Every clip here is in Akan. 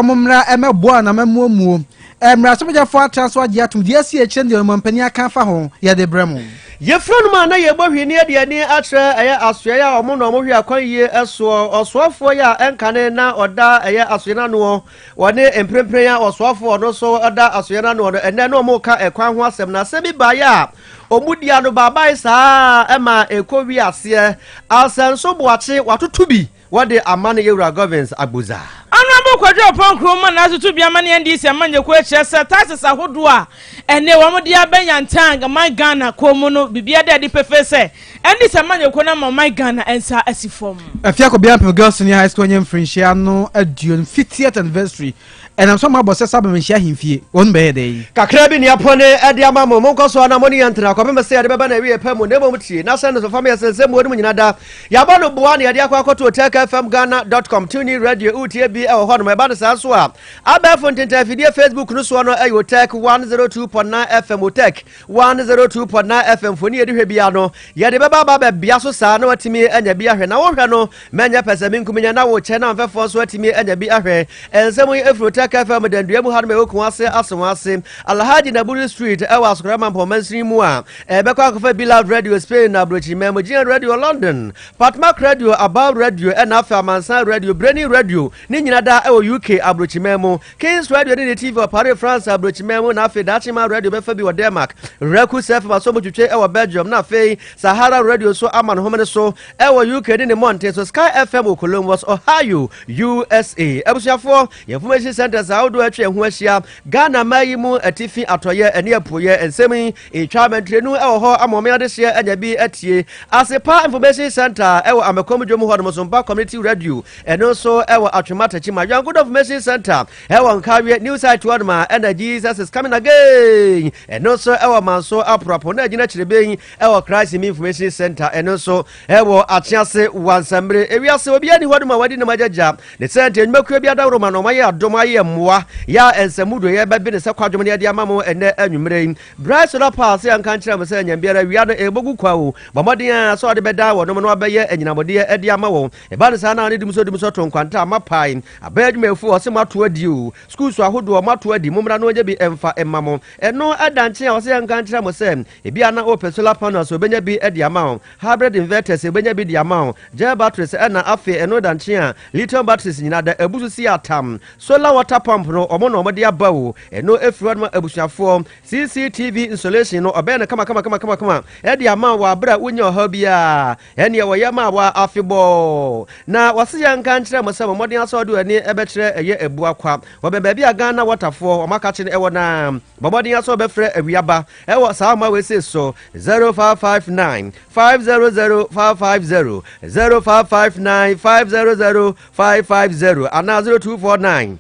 omumra emeboa na memuomuo emra someja for transfer giatum dia si echen de omampani aka fa ho ye de brem ye front man na ye bohwe ne de ani atre eye asoya ya omo no omo hwe akwan ye eso osoafo ya enkane na oda eye asoya na no wone emprempren ya osoafo no so oda asoya na no ene no omo ka ekwan ho asem na se bi ba ya omudia no baba isa ema ekowi ase asenso boache watotubi wade amane yewura governance agboza Honorable Kwadwo Ponkro na atutu bia mane ndisi amanye ko eche se taxes ahodo a ene wo mo dia banyantanga my Ghana ko mu no bibia de pefe se endi se amanye ko na my Ghana ensa asifom afia ko bia pem girls ni high school nyem frinshia no aduon 50th anniversary and I'm so my boss sabe me share himfie won be dey kakra bi ni apone ade amamo mo nkoso na mo ni yantra ko be se ade beba na wi epam ne bo mutie na send so family sense mo mu nyina da ya ba no boa na ade akwakoto OTEC tuni radio UTB e ho no me ba no sa so a abefo ntenta fidie Facebook no so no e OTEC 102.9 FM OTEC 102.9 FM foni edi hwe bia no ya de beba ba bia so sa na watimi anya bia hwe na wo hwe no menya pese min kumenya na wo che na mfefo so watimi anya bia hwe ensemu efro OTEC FM dandua mu ha no me okun ase asonwase Alhaji Naburi Street e wa Sokrama Mpomansiri mu a e be kwa akofa Bilal Radio Spain na Brochi Memo Gian Radio London Patmark Radio Above Radio and Afa Mansan Radio Breni Radio ni nyina da e UK Abrochi Memo Kings Radio ni TV Paris France Abrochi Memo na Afa Dachima Radio be fa bi wo Denmark Reku Sef Maso Mutwe e wo Belgium na Afa Sahara Radio so Aman Homene so e wo UK ni Monte so Sky FM Columbus Ohio USA Ebusiafo Information Center za odo atwe ho ahia Ghana mayimu atifi atoye ene apoye ensemi etwamentrenu e wo ho amome adehye anya bi atie Asepa Information Center e wo amekomdwom ho no Sompa Community Radio eno so e wo atwematachi Mayan Good Information Center e wo nkawe new site wadma and Jesus is coming again eno so e wo manso apropo na agina kireben e wo Christ Information Center eno so e wo achiase wansambre ewiase obi ani hoduma wadi na majaja ne center nmakua bia da roma no maye adomaye mmoa ya ensamudo ye bebe ne se kwadwom ne ade amamo ene anwumre Bryce Rapaz ya nkankyere mo se nyambiara wia no ebogu kwawo bomodin so ade beda wo no abeye anyinamode ade amawo e ba ne sa na ne dim so tonkwanta amapai abadwumefu o se mato adi o school so ahodo mato adi mumra no nya bi emfa emamo eno adanche a o se nkankyere mo se e bia na open solar panels obenya bi ade amawo hybrid inverters obenya bi di amawo gel batteries na afi eno danche a lithium batteries nyina da ebusu si atam solar water pump no omo no omode abawo eno efiro no abusuafo CCTV installation no obena kama edi ama wa bra unya oha bia ene wo yema wa afebo na wase yanka nkyere mo se modern asodo ani ebekere eye ebu akwa wobeba bia Ghana waterfo omaka kye ewo na modern aso befre awiaba ewo saa ma we se so 0559 500 550 0559 500 550 ana 0249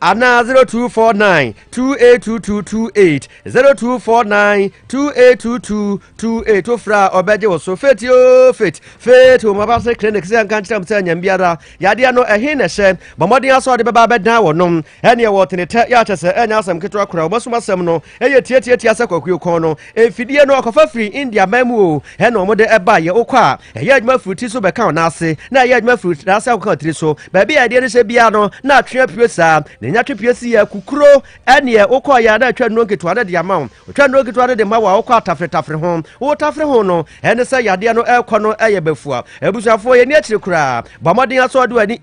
Ana 0249 282228 0249 282228 ofra obeje wo so feti o feti o mabase clinic se anka nkyerem se anyambiara yade no ehe na hye bomodin aso de beba beda wonom ene wo tenete ya chese enya asem ketwa kura omasum asem no eye tie ase kwakuo kon no efidie no akofa free India mamu o he no mo de eba ye okwa eye adwuma fruit so beka na ase na eye adwuma fruit na ase akwa tiri so ba bia ade ne se bia no na atwe piosa nya twepesi ya kukuro ene okọ ya na atwa no nketo ade ama otwa no nketo ade ma wa okọ atafre ho wo tafre ho no ene se yade no ekọ no eye bafua ebusuafo ye ni akire kura bamodin aso ade ani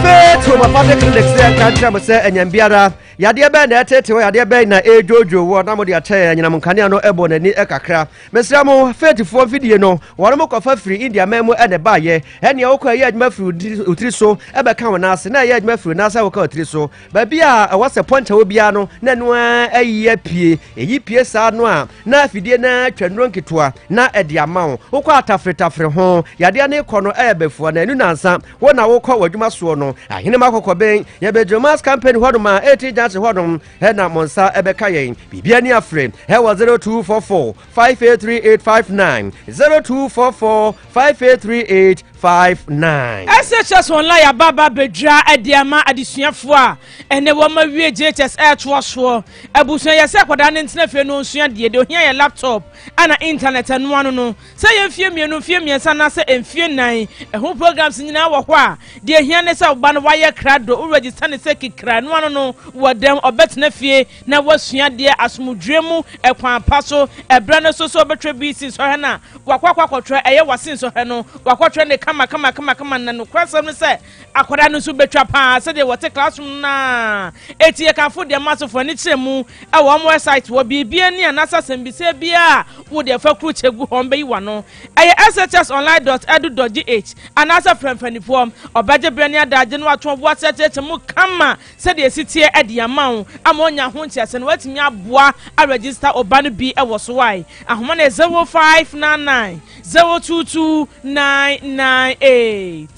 fetu mafate clinic se kantra mo se anyambiara yade be na etete yade be na ejojo wo na mo de ache anyinam nkane no ebo na ni ekakra mesra mo fetifo video no woro mo kofa free India memu ene baye ene okọ ye adwuma free utiri so ebe kan na ase na ye adwuma free na ase okọ utiri so ba bia wase point wo bia no na no ayi pie eyi pie sa no a na afidie na twanro nketoa na ede amawo okọ atafre ho yade na ekọ no ebefuo na enu nansa wo na wo kọ wadwuma so no ahine makokọ ben ye be Jomas campaign hodoma 80 jance hodom he na monsa ebeka yen bibia ni afre he wa 0244 583859 0244 583859 0059. SHS online ababa bedra adiama adisuafo a ene wo ma wie JHS airtwo so abusuan yese akwada ne ntena fe no nsua de de ohia ye laptop ana internet anu anu no se ye mfie mienu mfie miensa na se mfie nan eho programs nyina wo ho a de ehia ne se oba no waye krado o register ne se kikra anu anu no wo dem obetena fie na wasua de asomdwemu ekwan paso ebra ne so betwe BC so he na wakwakwakwotwe eye wasin so he no wakwotwe ne kama na no kwasam ne se akwada no so betwa pa se de wote classroom na etie kanfo de masofo ne kyeremu e wo mo website wo bibia ni anasa sembise bia wo de fa kru chegu hombe yi wano eye shsonline.edu.gh anasa fremfanifo obaje brani adaje no ato bo atetemu kama se de sitie e de amawo amonya ho ntiase no watimi aboa a register obano bi e wo so wai ahoma na 0599 022998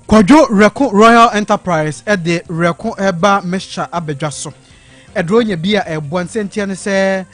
Kwajo Reko Royal Enterprise at the Reko Eba Mesha Abejaso. Edronya bia e bonsentia ne se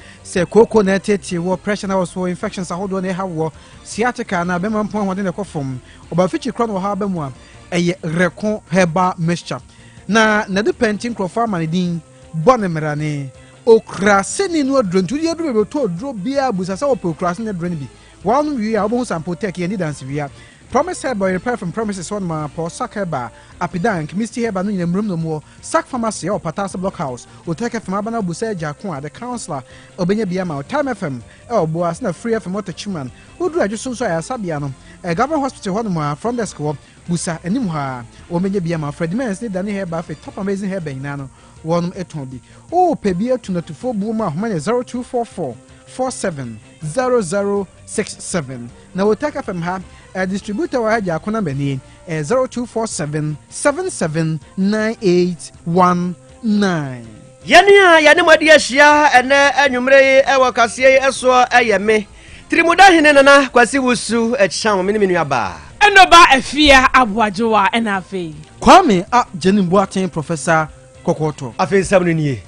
koko na tete wo pressure na so infections ahodo na ha wo sciatica na be man pon hode ne kofom oba fichi kro no ha ba mu a eye Reko Eba Mesha na de pentin krofa manidin bonemra ne okrase ni no adrontu ye do be to odro bia busa se wo okrase ne adron bi one wi a obo sample tech ye ni dance bia Promise Herba, repair from promises on my poor sack herba, Apidank, Misty Herba, no room no more, sack pharmacy or Patasa Blockhouse, will take from Abana Busse Jacqua, the councillor, Obenya Biama, Time FM, or Boas, no free from Motor Chuman, who do I just so Sabiano, a government hospital one from the school, Busa, and Nimha, Obenya Biama, Fred Mans, did Danny Herba, a top amazing herba nano, one etondi. Oh, Pebia to not to 4 boomer, money 0244 470067. Now we'll take from her. A distributor wa haja akona bani 0247 779819 yani madi ahia ene anwumre e wakasie eso eyeme trimuda hene nana kwasi wusu echam menimenu aba enoba afia aboajowa enafe Kwame a Jenimbo aten professor Kokoto afi sabno nie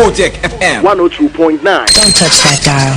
OTEC FM 102.9. Don't touch that dial.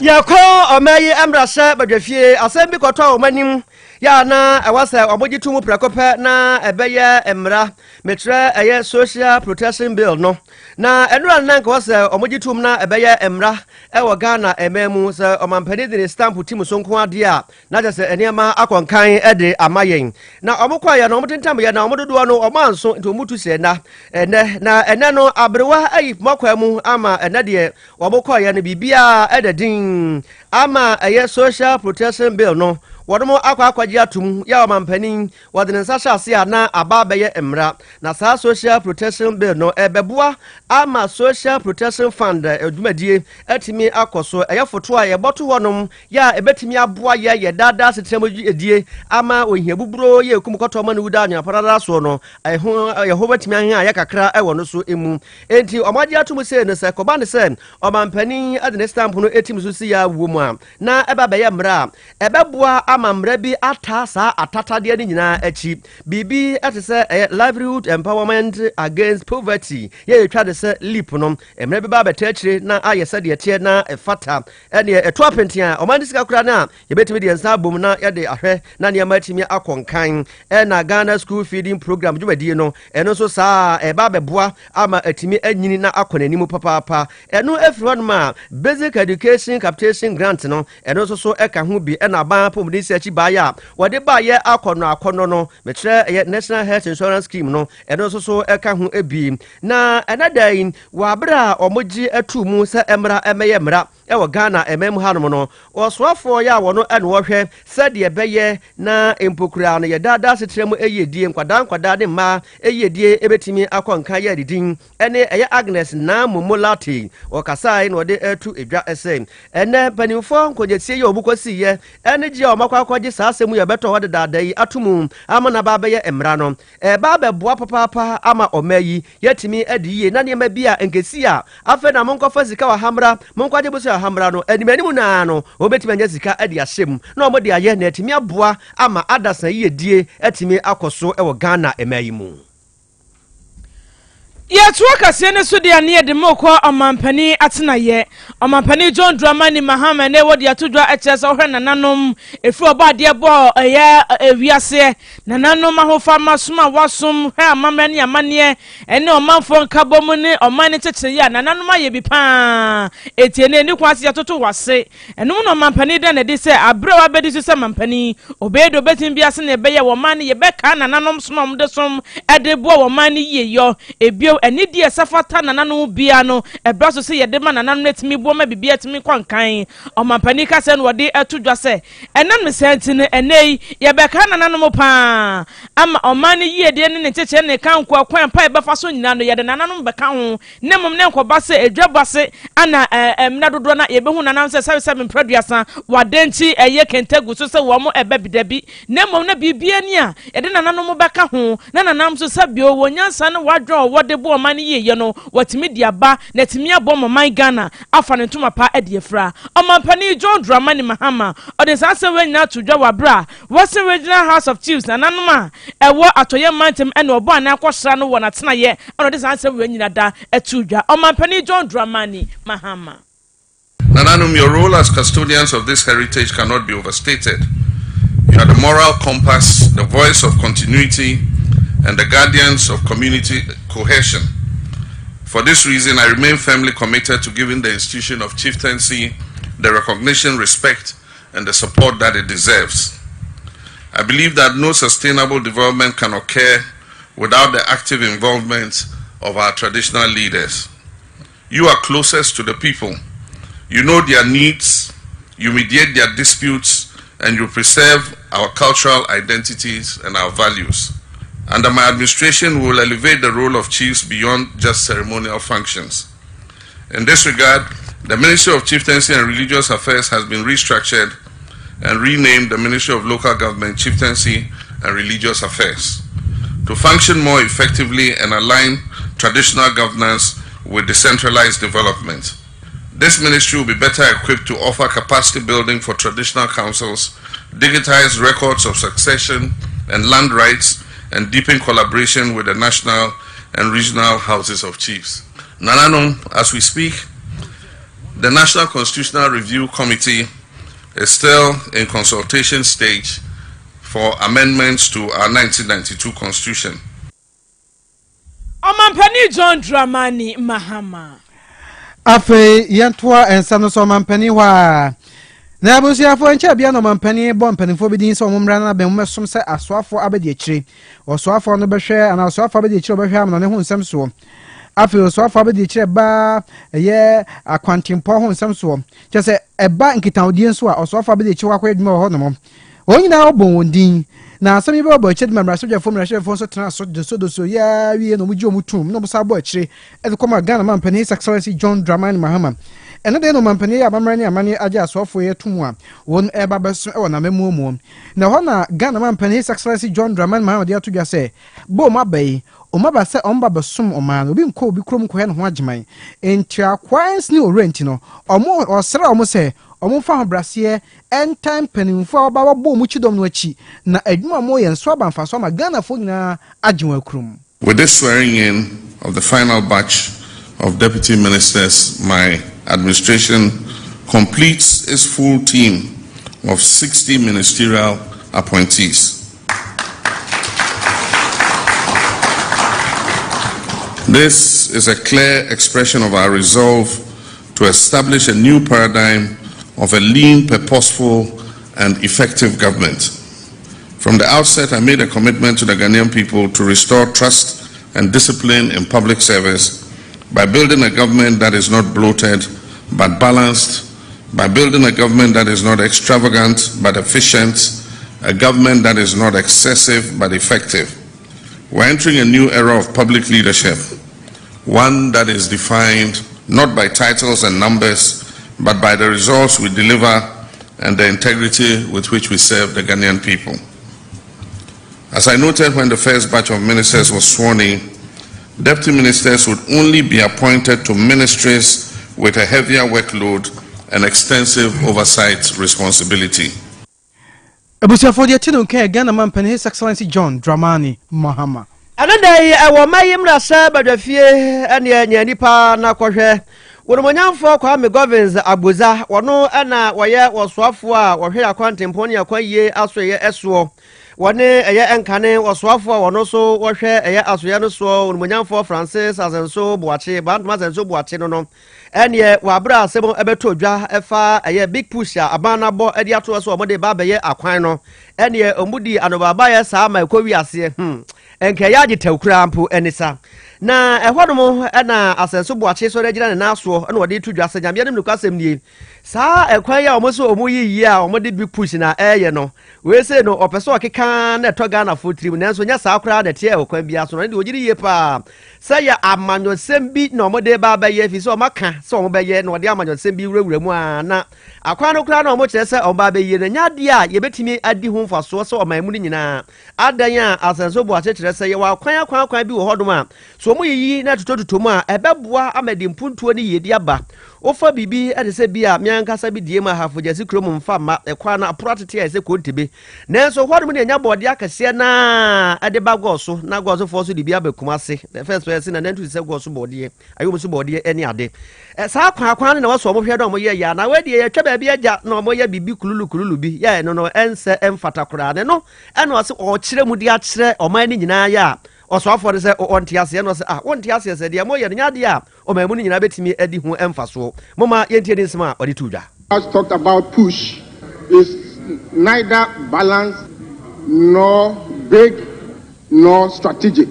Yako omayi amrasha badwafie asembi kotwa omanim ya na awasa obogitu mu prakopa na ebeye emra metre eye social protection bill no na enura nanka wasa omogitu na ebeye emra ewo Ghana ememu se omampani de stamp timu sonko ade a na jese eniema akonkan ede amayen na omukwa ya na omutentam ya na omododo no omanso ntomutu se na ene no abrewa ayi makwa mu ama ene de omukwa ya na bibia ededin ama eye social protection bill no Wadomo akwaji atum ya mampanin wadene sasha ase na ababeye emra na sa social protection bill no ebeboa ama social protection fund edumadie atimi akoso eyefoto a yeboto honom ya ebetimi aboa ye dada setremaju edie ama ohia buburo ye kumkoto ma nuda anya parada so no yeho betimi ahen a yakakra ewo no so emu enti omaji atum se ne se koba ne se omampanin adene stamp no etim so si ya wo mu a na ebabeye emra ebeboa ama mra bi atasa atatade ni nyina achi bibi atese livelihood empowerment against poverty ye twa de se lip no mra bi ba beta achire na ayese de tie na efata ene eto apentia omandi sika kura na yebetimi de nsa bom na yede ahwe na ne matimi akonkan na Ghana school feeding program dwumadie no eno so saa ba beboa ama atimi anyini na akonanimu papa eno everyone ma basic education capitation grant no eno so eka ho bi na ban pomni achi baya wode baye akono no metre national health insurance scheme no eno so eka ho ebi na enadain wa bra omoji atumu se emra emeye mra ewo Ghana emem hanom no oswafo ya wono ene wo hwe sade beye na empokura no ye dada setremu eyedie nkwada de ma eyedie ebetimi akonka ya didin ene eye Agnes na momolati okasai no de atu edwa ese ene panimfo nkojetie ye obukosi ye ene je akwaje saasemu ya beto hode dadai atumu ama na baba ye emra no baba boa papa ama omayi yetimi adiye na ne ma bia enkesi a afa na monkofa sika wa hamra monkwaje buso ya hamra no animanimu na no obetimi anya sika adi ahyem na omode aye na etimi aboa ama adasa yedie etimi akoso ewo Ghana emayi mu Yɛtoa kaseɛ ne so deɛ ne yɛde mokɔ ɔmampani atenaeɛ ɔmampani John Dramani Mahama ne wɔde atodwa ɛkyerɛ sɛ ɔhwɛ nananom ɛfiri ɔbɔ adeɛ bɔ ɛyɛ ewiaseɛ nananom ahofama som a wasom hwɛ amammerɛ ne amanneɛ ɛne ɔmanfoɔ nkabɔ mu ne ɔman ne kyekyereyɛ a nananom ayɛ bi paa ɛtie ne ani kwa ase yɛtoto wase ɛnom na ɔmampani da na de sɛ aberɛ a wabɛdi so sɛ mampani obɛyɛ de obɛtumi bi ase ne ɛbɛyɛ wɔman ne yɛbɛkaa nananom som a ɔmde som ɛde boa wɔman ne yiyeyɔ ebio ɛni die safata nananom bia no ɛbra so sɛ yɛde ma nananom etimi bo ma bibia etimi kwankan ɔmampani ka sɛ no wɔde ɛto dwa sɛ ɛnam sɛnti no ɛnɛyi yɛbɛka nananom paa ama ɔman ne yie de ne kyekye ne kan ko kwan pa ɛbɛfa so nyina no yɛde nananom bɛka ho ne mom ne nkɔba sɛ edwaba se ana ɛmna dodo na yɛbɛhu nanam sɛ sɛ mpraduasa wadenchi ɛyɛ kentagu so sɛ wɔn ɛbɛbidabi ne mom na bibia ni a yɛde nananom bɛka ho na nanam so sɛ bio wɔnyansa ne wadwo wɔde bo ɔman ye ye no watimi diaba na timi abɔ man Ghana afa ne ntoma pa ɛde afra ɔmampani John Dramani Mahama ɔde sanse we nyina to Dwabra Western Regional House of Chiefs nananom a ɛwɔ atoyɛ mantem ɛna ɔbɔ ana akɔhra no wɔ natenaye ɔde sanse we nyina da ɛto dwa ɔmampani John Dramani Mahama. Nananom, your role as custodians of this heritage cannot be overstated. You are the moral compass, the voice of continuity, and the guardians of community cohesion. For this reason, I remain firmly committed to giving the institution of chieftaincy the recognition, respect, and the support that it deserves. I believe that no sustainable development can occur without the active involvement of our traditional leaders. You are closest to the people. You know their needs, you mediate their disputes, and you preserve our cultural identities and our values. Under my administration, we will elevate the role of chiefs beyond just ceremonial functions. In this regard, the Ministry of Chieftaincy and Religious Affairs has been restructured and renamed the Ministry of Local Government, Chieftaincy and Religious Affairs to function more effectively and align traditional governance with decentralized development. This ministry will be better equipped to offer capacity building for traditional councils, digitize records of succession and land rights, and deepen collaboration with the national and regional houses of chiefs. Nananom, as we speak, the National Constitutional Review Committee is still in consultation stage for amendments to our 1992 Constitution. Ɔmampani John Dramani Mahama. Afe yantoa ensano so ɔmampani hɔ a na abusuafo nche bia no mampani bo mpanifo bi din so omumra na be mmesom se asoafo abedi akire osoafo no behwe ana osoafo abedi akire behwe am no ne ho nsem so afi osoafo abedi akire ba ye akwantimpo ho nsem so che se eba nkitaodie nso a osoafo abedi akire akwa adwuma ho no mo onyina obon wondin na asemi be obo akire memra so dwafo mra hwefo so tena so doso ya wie no muji omutum no musa bo akire e koma Ghana mampani His Excellency John Dramani Mahama ene de no mampani ya bamra ne amane age asofo ye tumu a won eba beso e wona memuomu na ho na Ghana mampani His Excellency John Dramani Mahama de atodwa se bo mabai o maba se omba besom o man obi nko obi krom ko he no ho ageman entia kwans ni orent no omo osra omo se omo fa ho brase en time penimfo oba wabo mu chidom no achi na adwuma mo ye nso abanfa so ma Ghana fo nyina agewa krom. With this swearing in of the final batch of deputy ministers, my administration completes its full team of 60 ministerial appointees. This is a clear expression of our resolve to establish a new paradigm of a lean, purposeful, and effective government. From the outset, I made a commitment to the Ghanaian people to restore trust and discipline in public service by building a government that is not bloated but balanced, by building a government that is not extravagant but efficient, a government that is not excessive but effective. We're entering a new era of public leadership, one that is defined not by titles and numbers, but by the results we deliver and the integrity with which we serve the Ghanaian people. As I noted when the first batch of ministers was sworn in, deputy ministers would only be appointed to ministries with a heavier workload and extensive oversight responsibility. Abusuafo de tino ke Ghana mampani His Excellency John Dramani Mahama. Another I will my imra sabada fie and ya nipa na kwahwe. Wonumonyamfo Kwame Govins Abuza wono ana waye woswafo a wohwe akwantemponi akwaye asoye eso. Wone eye enkane woswafo wono so wohwe eye asoye no so wonumonyamfo Francis Azenso Boache Bandma Azenso Boache no enye wabra asemo ebeto dwa efa eye big push a abana bo edi ato so omode ba beye akwan no enye omudi anobaba ye saa ma ekowi ase enke ya gitakura mpo enisa na ehwadom na Asenso Boache so regina ne naso na wode tudwa se nyame dem nukasem nie saa ekwan ya omoso omuyi a omode big push na eye no we say no opeso okeka na toga na fotrim nanso nya saa kura na tie ekwan bia so no de ogiri ye pa say ya amanyosem bi na omode ba ba ye fi so maka so omo ba ye na wode amanyosem bi wurawura mu a na akwan no kura na omo kire se omo ba ye na nya de a ye betimi adi ho mfaso so oman mu ni nyina adan a Asenso Boache kire se ye wa akwan bi wo hodom a so omo yi na totototo mu a ebeboa amadi mpuntuo ni yedi aba ofa bibi ade se bia miankasa bi die ma hafo jasi krom mfa ma ekwa na apratete ya se kontebe nanso hodom ne nya bode akase na ade ba goso na goso fo so di bia bekumase first person na nantu se goso bode ayo so bode eni ade saa akwan na waso mo hwe do mo ye ya na wadi ye twa ba bia ja na mo ye bibi kululu bi ya no ense emfata kura ne no eno se o kire mu di a kire o man ni nyina ya oswafo de se onti ase no se onti ase se de mo ye nya de a o man mu ni nyina betimi adi hu emfaso moma yentie din sema odi tudwa. Has talked about push is neither balanced nor big nor strategic.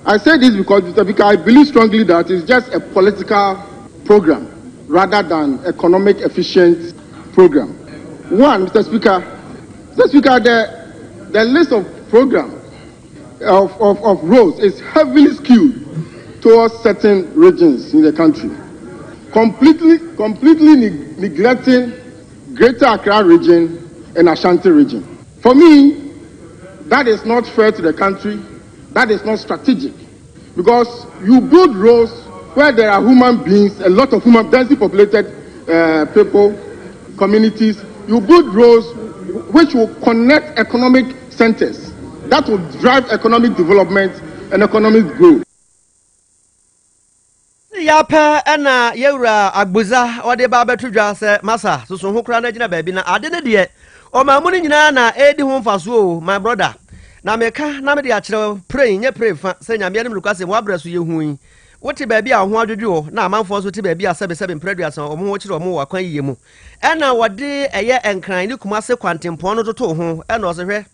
I say this because I believe strongly that it's just a political program rather than economic efficient program. One, Mr. Speaker, the list of programs of roads is heavily skewed towards certain regions in the country, completely neglecting Greater Accra region and Ashanti region. For me, that is not fair to the country. That is not strategic, because you build roads where there are human beings, a lot of densely populated people, communities. You build roads which will connect economic centers. That will drive economic development and economic growth. Yapa ena yewra Agbuza ode ba betudwa se masa so ho kra na gina baabi na ade ne de o ma mu ni nyina na edi ho mfaso o my brother na meka na me de a kire pray nye pray fa se nyame ne mlukase mo abraso ye hu yi wote baabi a ho adwodwo na amanfo so te baabi a sebe mpraduasa o mo ho kire o mo wakwan yiye mu ena wode eye enkran ni kumase kwantempon no toto ho ena o se hwe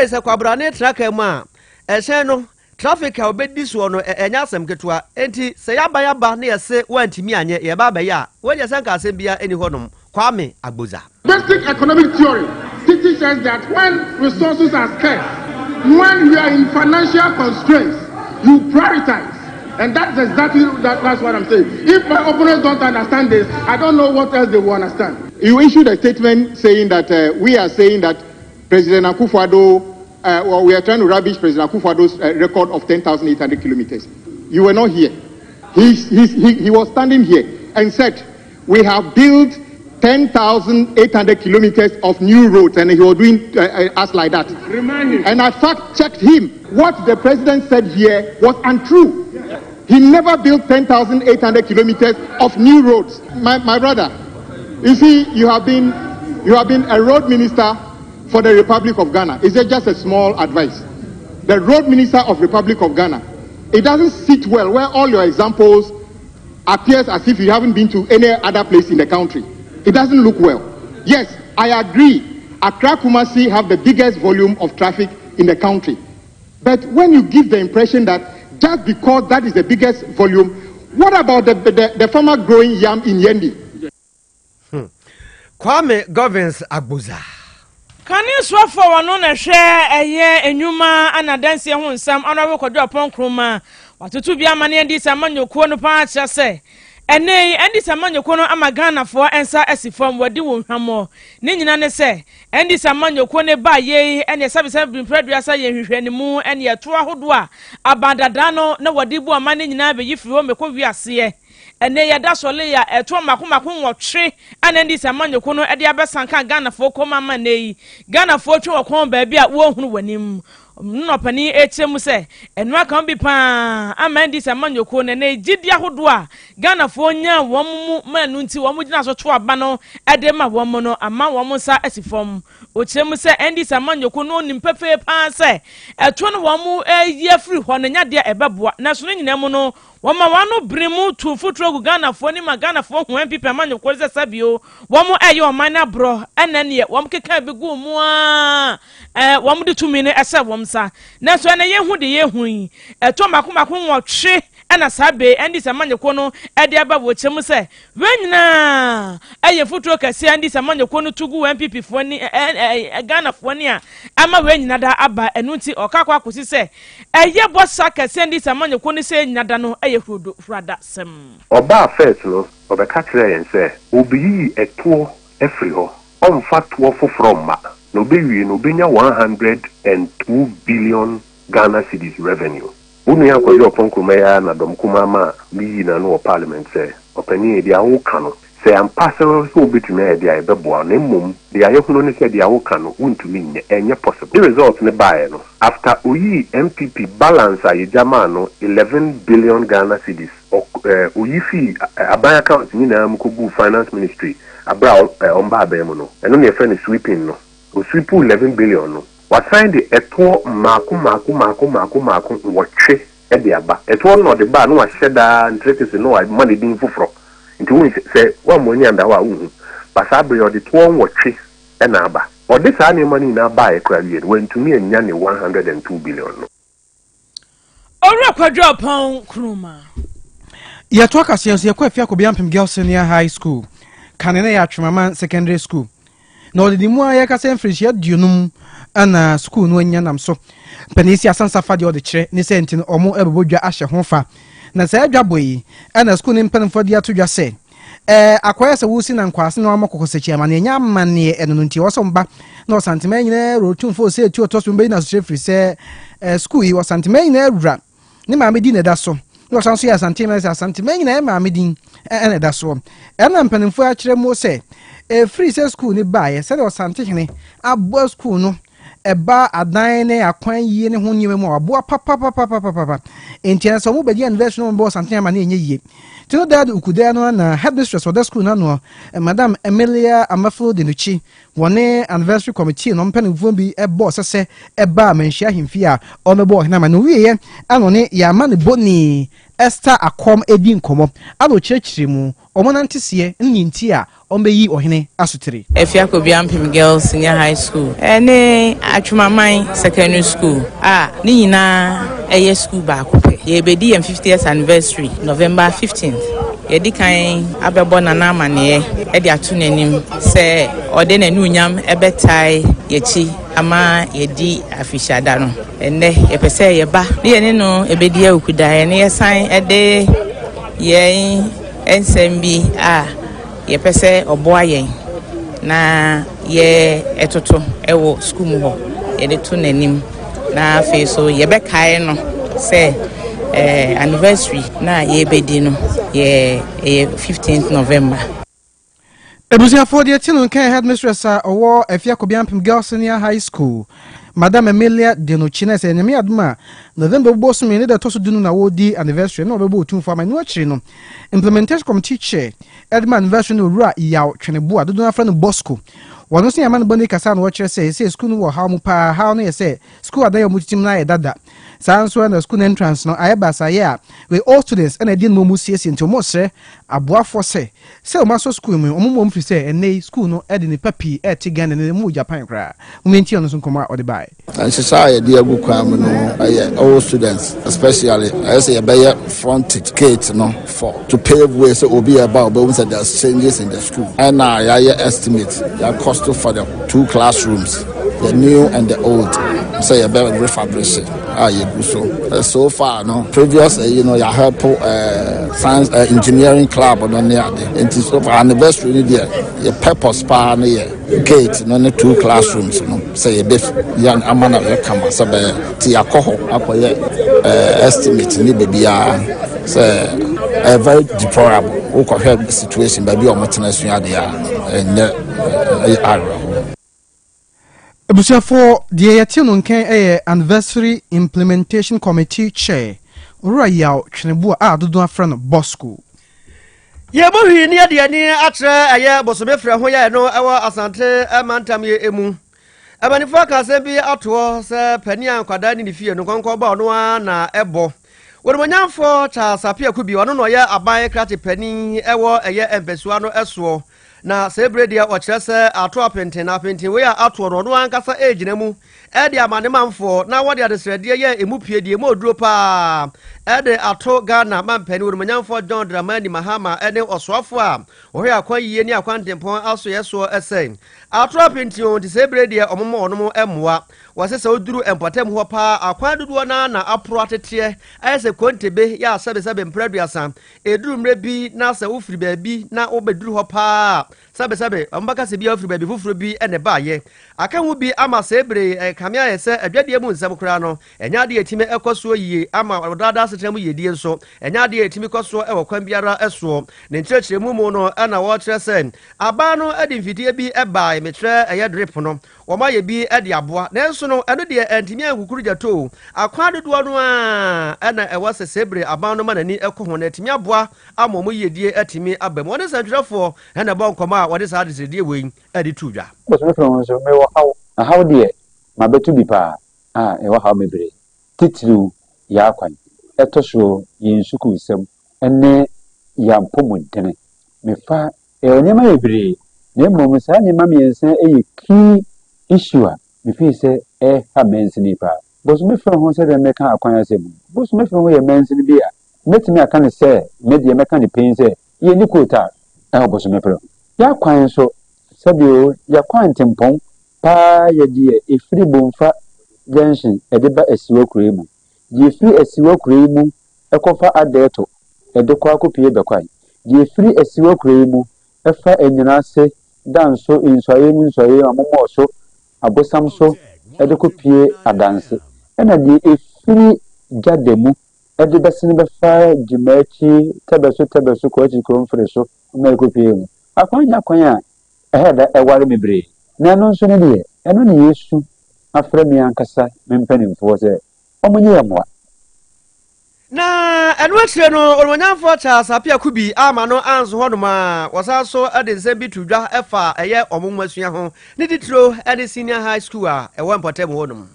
se kwabra ne traka mu a ehye no traffic a obedi so no enya asem ketua enti se yaba na yese wantimi anye ye ba ya we je sanka asem bia eni honom Kwame Agbuza. Basic economic theory teaches that when resources are scarce, when you are in financial constraints, you prioritize. And that's exactly that's what I'm saying. If my opponents don't understand this, I don't know what else they will understand. You issued a statement saying that we are saying that President Akufo-Addo well, we are trying to rubbish President Akufo-Addo's record of 10,800 kilometers. You were not here. He was standing here and said, we have built 10,800 kilometers of new roads, and he was doing us like that. Remind him. And I fact-checked him. What the president said here was untrue. He never built 10,800 kilometers of new roads. My brother, you see, you have been a road minister for the Republic of Ghana. Is it just a small advice? The road minister of Republic of Ghana, it doesn't sit well where all your examples appears as if you haven't been to any other place in the country. It doesn't look well. Yes, I agree. Accra Kumasi have the biggest volume of traffic in the country. But when you give the impression that just because that is the biggest volume, what about the farmer growing yam in Yendi? Kwame Govins Agbuza. Can you swap for one on a share a year and you ma and a dancing home some honorable quadruple croma? What to be a man and this a man you corner parts just say. And nay, and this a man you corner Amagana for answer as if from what do more. Ninjan say, and this a man you corner by ye and your service have been preduasa ye any more and your tua hodwa. Abandadano, no what did one man in Nabe if you want me could be a see. And they are that's all layer a Tomakum or tree, and then this a man you corner at the Abasanka Ghana for Comma Money. Ghana for 2 o'clock baby at 1 when him. no pani echemu se enu aka bi pa amandi se manyoko ne na gidi ahodo a Ghana fo nya wo mu manu nti wo mu gina so to aba no ede ma wo mu no ama wo mu sa asifom ochemu se endi se manyoko no nim pefe pa se eto no wo mu ye free ho no nya de ebeboa na so nyina mu no wo ma wano brimu tu futuro gu Ghana fo ni ma Ghana fo ho MPP manyoko se sabio wo mu aye o man na bro enane wo mu keka bi gu mu a wo mu de tumi ne ese wo msa na so na ye hu de ye hu yi eto makomako nwotwe ana sabe endi samanyeko no ede aba wo chemu se wenyina aye futuro kase endi samanyeko no tugu MPP fo ni Ghana fo ni a ama wenyina da aba enu nti okakwa akosi se eye bossa kase endi samanyeko ni se nyada no aye hudo frada sem oba first no obeka kire yen se obi eto efri ho onfa to from ma no be wi no benya 102 billion Ghana cedis revenue. Unu ya kwa yo ponkuma ya na domkuma ma bi na no parliament se opani e dia wo kano se ampasero so betumi e dia e beboa na mmom dia ye hunu ne se dia wo kano untumi nye enye possible. The result ne bae no after oyi MPP balance a yejama no 11 billion Ghana cedis oyi fi aban account ni na mkogu finance ministry abra omba abemu no eno ne friend sweeping no o sweep 11 billion no what find the eto mako watche e de aba eto no de ba no wa sheda ntretese no wa money din fufro nti won se wa mo nya nda wa hu basa bre de to watche e na aba o de sa ne money na ba e kra wie when to me nya ne 102 billion no ora kwadro pon kruma ya to aka se ya kwa afia ko biampem girls senior high school kanene ya twemaman secondary school no de mu ya ka se mfrishia dunum ana school no anya nam so panisi asansa fa de o de kire ni se ntin omo ebobodwa ahye hofa na se adwaboyi ana school ni mpanfo de atodwa se akoya se wusi na nkwase na amakokosechi ama na nya amane eno nti wosomba na osantime nyina rotumfo se etu otoso mbe na so free se school yi osantime nyina awura ni ma medi na da so no sanso ya santime nyina ma medi ene da so ena mpanfo a kire mo se free se school ni bae se de osantihene abo school no eba adan ne akwan yie ne ho nyime mu abo papa entia so mo bedi anniversary no bo santihene ma na enye yie tino dad ukude no na headmistress of the school na no madam Emilia Amafo Denuchi wone anniversary committee no mpanimfo bi ebo sese eba manhia himfi a omebo hina ma no wiye anone ya ma ne boni Esther akom edi nkomo ado chirechiri mu omonantese nninti a ombeyi ohene asutiri Efiako Biampim Girls Senior High School ene Atwumaman Secondary School ni nyina eye school ba kope ye bedi 50th anniversary November 15th yedi kan abebo na amane e de atu nanim se ode na nunyam ebetai yechi ama yedi afishada no enne yepese yeba ne no ebedi akuda ye ne yesan ede ye ensembi yepese oboa yen na ye etoto ewo school mu ho yede tu nanim na fe so yebekai no se anniversary na ye bedi no ye 15th November Ebusia for the tinu kan headmistress owo Efiako Biampim Girls Senior High School Madam Emilia Denuchi na se nyame aduma November boss me ne da toso dunu na wodi anniversary na obebo otum for ma no akiri no implementation committee chair edman anniversary no rua yaw twenebo adodo na fra no Bosco wono se yama no boni kasa na wo kire se school no wo ha mu pa ha no ye se school adan yo mutitim na ye dada sanso na school entrance no ayeba saye a we all students and edin mo musiesi nti mo sre aboafo se o maso school mu omo mfiri se ene school no edi ni papi Ghana ne mu Japan kra momenti ono so nkoma odi bai and society dey go kwam no all students especially I say be front gate no for to pave way so obi about but we said there's changes in the school and now ya estimate ya cost for the two classrooms the new and the old say about refabrication so far no previous ya help science engineering club on the and so for anniversary there your purpose pa na gate no two classrooms no say a bit young amana we come so be ti akoho akoye estimate ni bebia say a very deplorable we could help the situation by be on maintenance there and ebusuafo deɛ yɛte no nkan ɛyɛ anniversary implementation committee chair royal twenebo a dodo afra no Bosco ye bo hwi ne de ani atre ɛyɛ bosome frɛ ho yɛ no ɛwɔ asante amantam ye emu abanifo ka sɛ bi ato sɛ pani ankwada ne fie no konkɔ ba ɔno na ɛbɔ wɔmonyamfo cha sapia kubi ɔno no yɛ aban krate pani ɛwɔ ɛyɛ empesua no ɛsoɔ na sebre dia ɔkyerɛ sɛ ato apenten na apenten we a ato no no ankasa egyina mu ɛde amanemamfo na wɔde adesrɛdeɛ yɛ emu pie die mu oduro pa ɛde ato Ghana mampani wɔmonyamfo John Dramani Mahama ɛne ɔsoafo a ɔhɛ akwan yie ne akwan tempɔn aso yɛso ɛsɛn ato apenten on sebre dia ɔmomo ɔno ɛmoa wɔsɛ sɛ oduru empɔtam hɔ pa akwan dodoɔ na apro ateteɛ ayɛ sɛ kontebe yɛ asɛbesɛbe mpraduasa eduru mmerɛ bi na sɛ wofiri baabi na wobɛduru hɔ pa sabe ambaka se bia ofiri baabi foforo bi ene baayɛ aka hu bi ama sɛ ebre kame ayɛ sɛ adwadeɛ mu nsɛm kora no ɛnya de etime ɛkɔsoɔ yie ama ɔdada asetram yedie nso ɛnya de etime kɔsoɔ ɛwɔ kwan biara ɛsoɔ ne nkyerɛkyerɛ mu no ɛna wɔkyerɛ sɛ aba no ɛde mfidie bi ɛbaa metrɛ ɛyɛ drip no wɔma yɛ bi ɛde aboa nanso no ɛno deɛ ɛntimi ankukuru gyato akwa dodoɔ no a ɛna ɛwɔ sɛ sebre aba no ma nani ɛkɔ ho na ɛtimi aboa ama mo yedie ɛtimi aba mu wɔne sɛntwerɛfoɔ ɛna bɔ nkɔmɔ a wɔde saa adesrɛdeɛ wei ɛde to dwa bosome frɛ so me wɔ haw deɛ mabetu bi pa a ɛwɔ haw mebree titiriw yɛ akwan ɛtɔ so yɛ nsuku nsɛm ɛne yɛ mpɔmɔdene mefa nneɛma bebree na mmom saa nneɛma mmiɛnsa ɛyɛ key issue a mefi sɛ ɛha mɛnsini pa bosome frɛ ho sɛ dɛ mɛka akwan asɛm bosome frɛ ho yɛ mɛnsini bi a mɛtumi aka ne sɛ medeɛ mɛka ne pɛn sɛ yɛ ni kota ɛwɔ bosome frɛ ya kwan so sabio ya kwan tempɔn paa yɛ deɛ efiri bomfa junction ɛde ba asiwa kure mu deɛ efiri asiwa kure mu ɛkɔfa adɛɛto ɛde kɔ akɔpie bɛkwan deɛ efiri asiwa kure mu ɛfa anyina ase danso nsɔyɛ mu nsɔyɛ amomɔ so abosam so ɛde kɔpie adanse ɛna deɛ efiri gada mu ɛde bɛsene bɛfa gyimaachi tɛbɛso kɔakyi kuromfere so ma ɛkɔpie mu akwanya kwanya eheda eware mebre na no nso ne de eno ne Yesu afra mi ankasa mempanimfo se omunye yamwa na eno akyire no onwanyamfo cha sapia kubi ama no anzo ho no ma wasa so ade nsem bi tudwa efa eye omommasua ho ne titiro ade senior high school a ewo mpatam ho no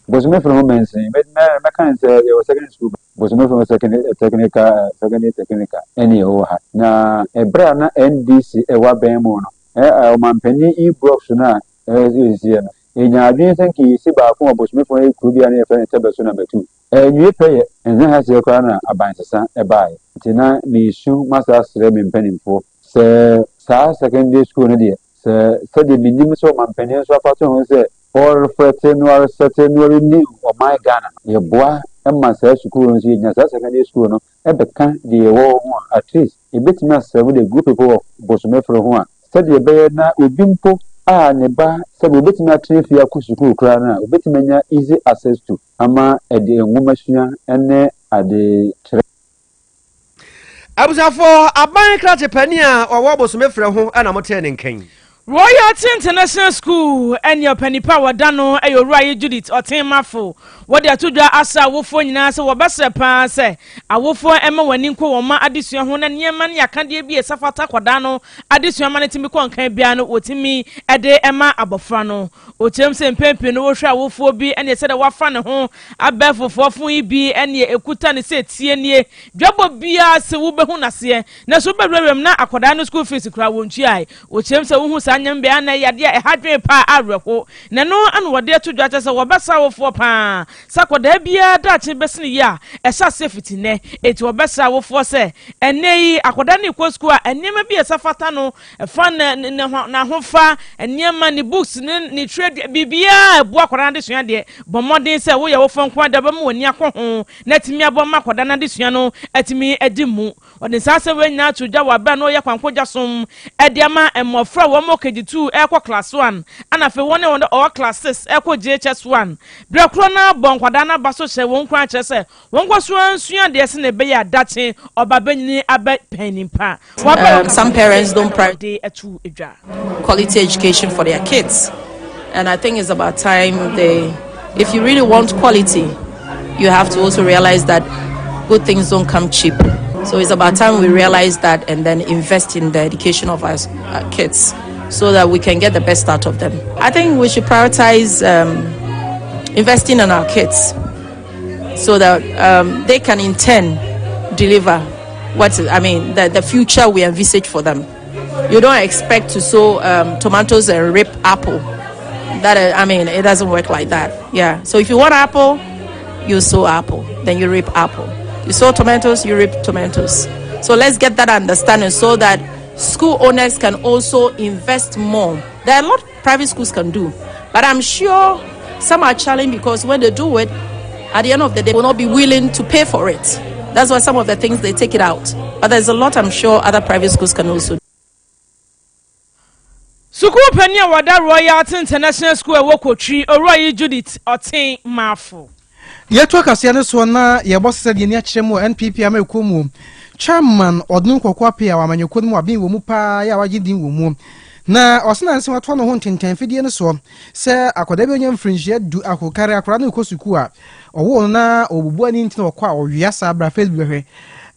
bosome from mensin me kan say your secondary school bosome from technical any o ha na ebra na NDC ewa ben mu no o mampani e blocks na ezie no enya adwen sanki si ba ko bosome from ekuru bia na efa tebeso na batu enwie peye enze ha se kwa na abansesa ebae ntina me su masa sre me mpanimfo se sa secondary school no de se de minim so mampani so afato ho se or January new or my Ghana. Your boy and myself school and see secondary school no ebeka the war at least a bit master with a group of Bosome from one. Said the bear na ubimpo neba said we bit na train for school crana, bit mania easy access to ama at the woman and at the abusafo aban krate pania or what Bosome from home and I'm turning king. Royalty International School and your penny power dano a your Royal Judith or Timafo. What they are to do asa wofo nyina se wobese pa se awofo ema wani nko woma adesua ho na niema ne yakade bi esafata kwada no adesua ma ne timi ko nkan bia no otimi ede ema abofra no okyem se mpempe no wohwe awofo bi ene se de wafa ne ho abefofofo yi bi ene ekuta ne se tie nie dwabo bia se wo behu nase na so bewrem na akwada no school fees kra wontu ai okyem se wo hu sanyem bia na yade ehadwen pa awereko na no an wode to dwata se wobesa awofo pa sakoda bia dachi besini ya esa safety ne eti obesa wofo se enei akoda ne ko school a enema bi esafata no fa na hofa enema ni books ni trade bibia ebu akoda de sua de bomodin se wo ye wofo nko da ba mu wani akho na timi abo ma akoda na de sua no atimi edimu odin sase we nya to dwa wa ba no ye kwankoja som ediama emofra wo mo kg2 ekọ class 1 ana fe woni won o class 6 ekọ GHS 1 brekro na kwada na baso hye won kran kire se won kwaso ansua de se ne be ya dache obabanyini aba panimpa. Some parents don't prioritize quality education for their kids. And I think it's about time if you really want quality, you have to also realize that good things don't come cheap. So it's about time we realize that and then invest in the education of our kids so that we can get the best out of them. I think we should prioritize investing in our kids so that they can in turn deliver the future we envisage for them. You don't expect to sow tomatoes and rip apple. It doesn't work like that. Yeah. So if you want apple, you sow apple, then you reap apple. You sow tomatoes, you reap tomatoes. So let's get that understanding so that school owners can also invest more. There are a lot private schools can do, but I'm sure some are challenged because when they do it, at the end of the day, they will not be willing to pay for it. That's why some of the things they take it out. But there's a lot I'm sure other private schools can also do. Sukuu Penia Wada Royalty International School Wokotri Oroyi Judith Otin Mafu. Yetu akasiane so na ye boss said ye ni akyeremu NPP amakomu chairman odun kokwape ya wamanyekonu mu abin wo mu pa ya wagidin wo mu na osena nse wato no ho ntenten fidie ne so se akoda bi onye mfrinhie du akokare akora na kosuku a owo na obubu ani ntina okwa owia sa bra Facebook hwe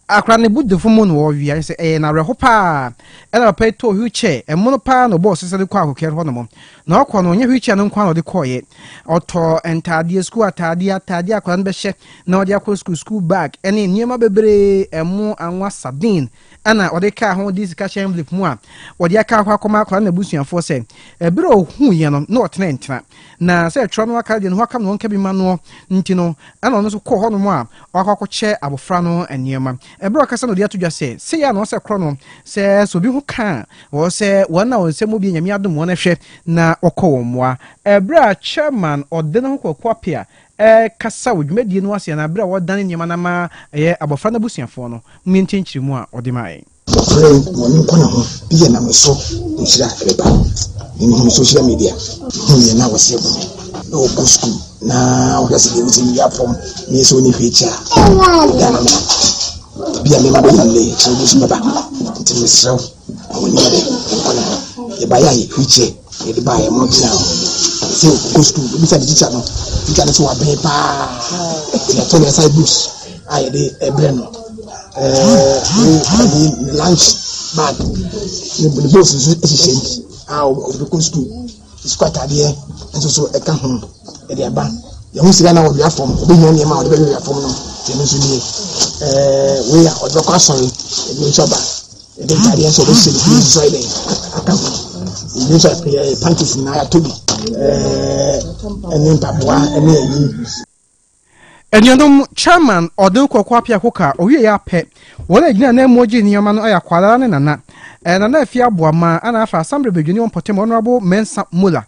akra ne budefo mu no owia se na reho pa ela pa to huche emono pa no boss se de kwa akokere ho no mo na okọ no onye huche no nkwa no de koye oto entade school atade akra no be hye na ode akọ school bag ene niema bebre emu anwa sadin ana ode ka ho discussion envelope mu a ode aka akọ akra na busuafo se ebere ohu ye no na otena ntena na se tro no aka de no aka no nka bi ma no ntino ana no so kọ ho no mu a akọ che abofra no eniema ebere akasa no de atodwa se ya no se kro no se so bi hu ka wo se wona wo se mo bi nyame adom wona hwe na okọ moa ebere chairman odena ho kwapia kasa wudwumadi no ase na abere wodane nyema na ma abofra na busuafo no mmienkyinkyiri mu a ode mai woni nkona ho biye na meso nchira eba ni social media ni na wase bu no go school na ogasi de wuti ya form ni so ni feature dana biya me ma do le so bu baba ntimeso woni ya de nkona e ba ya yi feature e de ba ya mo tira so go school bi sa de teacher no teacher no so wa be pa ya to le side books aye de ebreno lunch bag the boss is change how the school is quite idea and so e ka ho e de aba ya hu sira na wo bia form obi nya niam a wo de bia form no te no so die we ya o de kwa sorry e bi choba e de tari so be se the Friday aka ho you say panties na ya tobi eni papua eni eyi Enyandom chairman odun kokwapia koka owie ya pe wona gina na emoji niyama no aya kwala ne nana nana afia aboama ana afa assembly bedwini on potem honorable Mensa Mula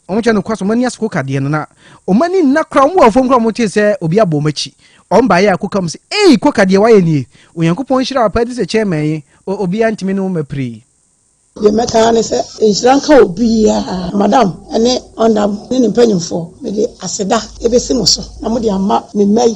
omocha no kwaso mani asko kade no na omani na kra mo afom kra mo tie se obi abomachi omba ya kokam se kokade waye ni onyankopon hira apadi se chairman obi antimi no mapri ye mekane se inshranka obi ya madam ene ondam ne mpanyimfo me de aseda ebesi mo so na mo de ama me mai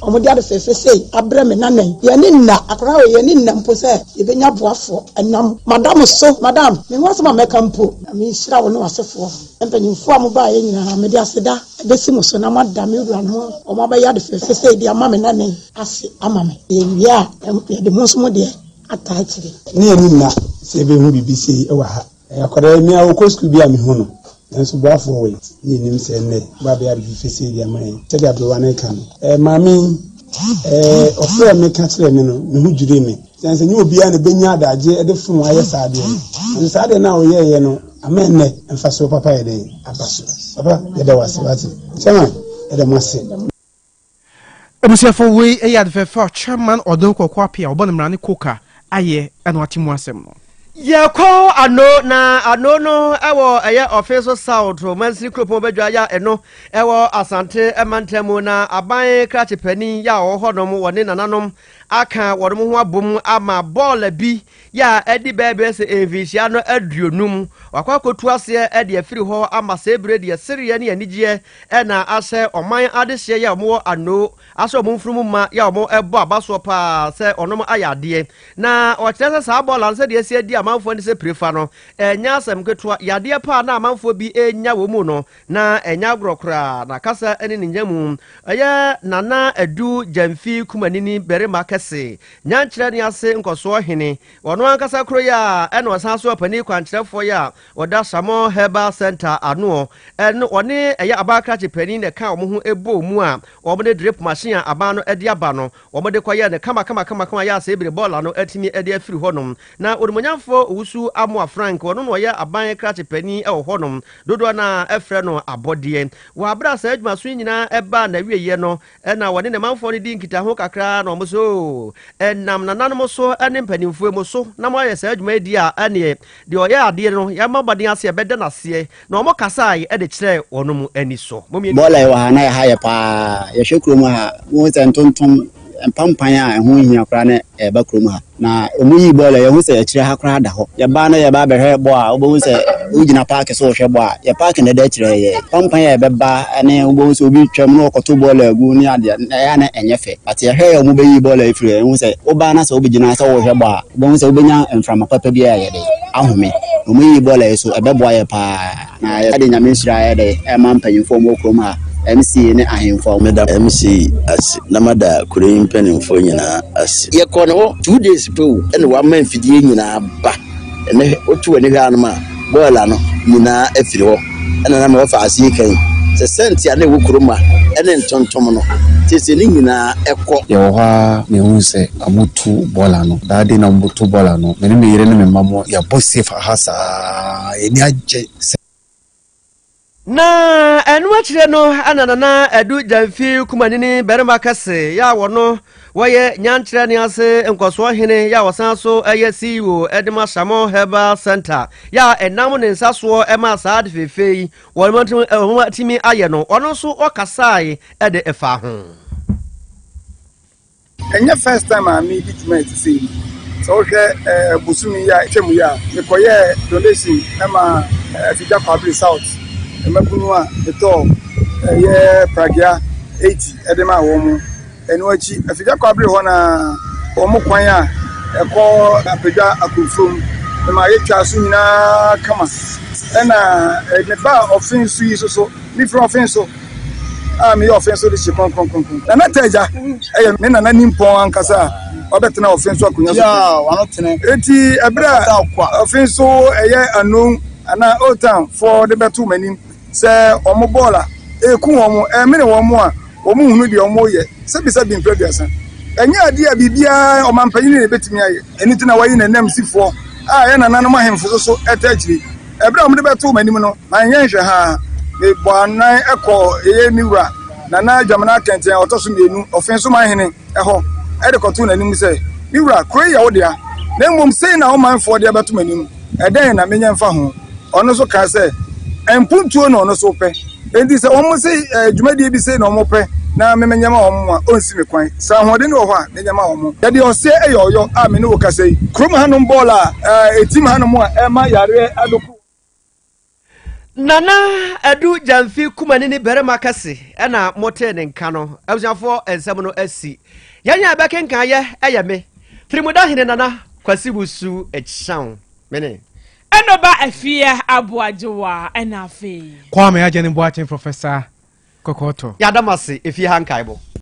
omodi ade fefe sei abre me nanan ye ni nna akora ye ni nna mpo se ye benya boafo enam madam so madam me waso ma meka mpo me hira wo no asefo mpanyimfo am ba ye nyina me de aseda ebesi mo so na madam me wura no o ma ba ye ade fefe sei de ama me nanan ase ama me ye wia ye de mo so mo de atachiri ni ye ni nna se be hu BBC e wa ha akora mi a wo school bi a me hu no enso boafo we ni nim se ne ba be ade fefe di amai te da bro wana kan mami ofre me ka kire me no me hu jure me sense ni obi a ne benya adaje e de fun aye saade no saade na o ye no amen ne emfa so papa ye de abaso papa ye da wase wate chama ye da mase ebusiafo we e ya de fefe chairman odon kokwapia obon mrane koka aye eno atimu asem no ye ko ano no ewo eye office south mansi kropo bedwa ya eno ewo asante emantemu na aban krachepani ya ho honom wone nananom aka wɔn ho abom ama bɔɔla bi ya edi bɛɛbɛ sɛ evisia no aduonum wakɔ akotu aseɛ ɛde afiri hɔ ama sɛ ebire deɛ sereɛ ne anigyeɛ ɛna asɛ ɔman adehyeɛ yɛ ɔmo ano asɛ ɔmo mfurum ma yɛ ɔmo ɛbɔ abasoɔ paa sɛ ɔnom ayɛ adeɛ na ɔkyerɛ sɛ saa bɔɔla no sɛ deɛ esi adi amanfoɔ ne sɛ prefa no ɛnya asɛm ketewa yadeɛ paa na amanfoɔ bi enya wɔ mu no na ɛnya agorɔ koraa na kasa ɛne ne nyamu ɛyɛ nana adu jamfi kumanini berima kɛse nyankyerɛ ne ase nkɔsoɔ hene ɔno ankasa koro yɛ a ɛna ɔsan so apani kwankyerɛfoɔ yɛ a ɔda Samo Herbal Center ano ɛno ɔne ɛyɛ abakrakye pani na ka ɔmo ho ɛbɔ mu a ɔmo de drip machine a aban no ɛde aba no ɔmo de kɔyɛ ne kama yɛ asɛ ebire bɔɔla no atimi ɛde afiri hɔnom na odumonyamfo owusu Amoa Frank ɔno no ɔyɛ aban krakye pani ɛwɔ hɔnom dodoɔ na ɛfrɛ no abɔdeɛ wɔ abra saa adwuma so nyinaa ɛba na wieyɛ no ɛna wɔne ne manfoɔ no di nkitaho kakra na ɔmo so ɛnam nananom so ɛne mpanimfoɔ mu so na mo ayɛ saa adwuma di a ɛne deɛ ɔyɛ adeɛ no yɛma baden ase ɛbɛda n'aseɛ na ɔmo kasae ɛde kyerɛ ɔnom ani so bɔɔla yɛ wɔ ha na yɛ ha yɛ paa yɛhwɛ kurom ha mo sɛ ntontom mpampan a ɛho hia koraa ne ɛba kurom ha na ɔmo yi bɔɔla yɛho sɛ yɛkyerɛ ha koraa da hɔ yɛba no yɛba bɛhwɛ bɔ a wobɛhu sɛ wogyina paake so wohwɛ bɔ a yɛ paake na ɛda kyerɛ yɛ pampan a yɛbɛba ne wobɛhu sɛ obi twam na ɔkɔto bɔɔla agu ne adeɛ ɛyɛ na ɛnyɛ fɛ but yɛhwɛ yɛ ɔmo bɛyi bɔɔla ɛfiri yɛhu sɛ wobaa na sɛ wobɛgyina sɛ wohwɛ bɔ a wobɛhu sɛ wobɛnya mframa papa bi a yɛde ahome ɔmo yi bɔɔla yɛ so ɛbɛboa yɛ paa na yɛde nyame nhyira yɛde ɛma mpanyimfoɔ mu kurom ha MC ne ahemfo meda MC as namada kurein penimfo nyina as ye kono 2 days pe wo ene wa man fidie nyina ba ene otu ene hwa no ma bola no nyina afiri ho ene na me fa ase kan se senti ane wo kuroma ene ntontom no tese ni nyina ekọ ye wo ha me hu se amutu bola no dade na amutu bola no me me yire ne me mamo ya bosse fa hasa eni agye na enu akyire no ananana adu jamfi kumanini berima kase ya wono woye nyankyerɛ ne ase nkɔsoɔ hene ya wɔsan so ɛyɛ CEO edema Samo Herbal Center ya enam ne nsasoɔ ɛma saa de fefei wɔn timi ayɛ no ɔno so ɔkasae ɛde ɛfa ho ɛnyɛ first time a me di tuma ti sei so wohwɛ busumi ya twemu ya mekɔyɛ donation ɛma afija kwabri south emekunu a eto ye pragia 80 edema wo enu achi afija kwabere ho na omo kwan a ekọ apega akufum e ma ye twa so nyina kama ena ne ba offense yi so ni from offense so me offense de chikon na nataja me na nimpon ankasa obetena offense akunya so ya wano tene enti ebra offense so eye anu ana otan for the betu manim se omo bola eku omo mene omo a omo hunu de omo ye se bisa bi mpredasa enya ade a bibia omampanyine ne betimi aye eni tina wayi na nam sifo a ye na nanom ahemfo so etachiri ebra omo de betu manim no anya hwe ha me boanan ekọ eye niwura na jamana kenten otoso mienu ofenso mahene eho ede koto na nim se niwura kro ye wodea na mmom sei na omanfo de betu manim eden na menya mfa ho ono so ka se empuntuo no no so pe enti se omo se dwumadi bi se na omo pe na memenyama omo a onsi me kwan sa hode ne wo ho a menyama omo de ose eyoyo a me ne wo kasei krom hanom bola etim hanom a ema yare adoku nana adu jamfi kumanini berima kase ena mote ne nka no abusuafo ensem no asi yanya bekenkan ye eyeme frimuda hene nana kwasibusu echisan mene Enoba afia abuajewa enafe Kwame Ajeni Boateng Professor Kokoto Yadamasi efie hankaibo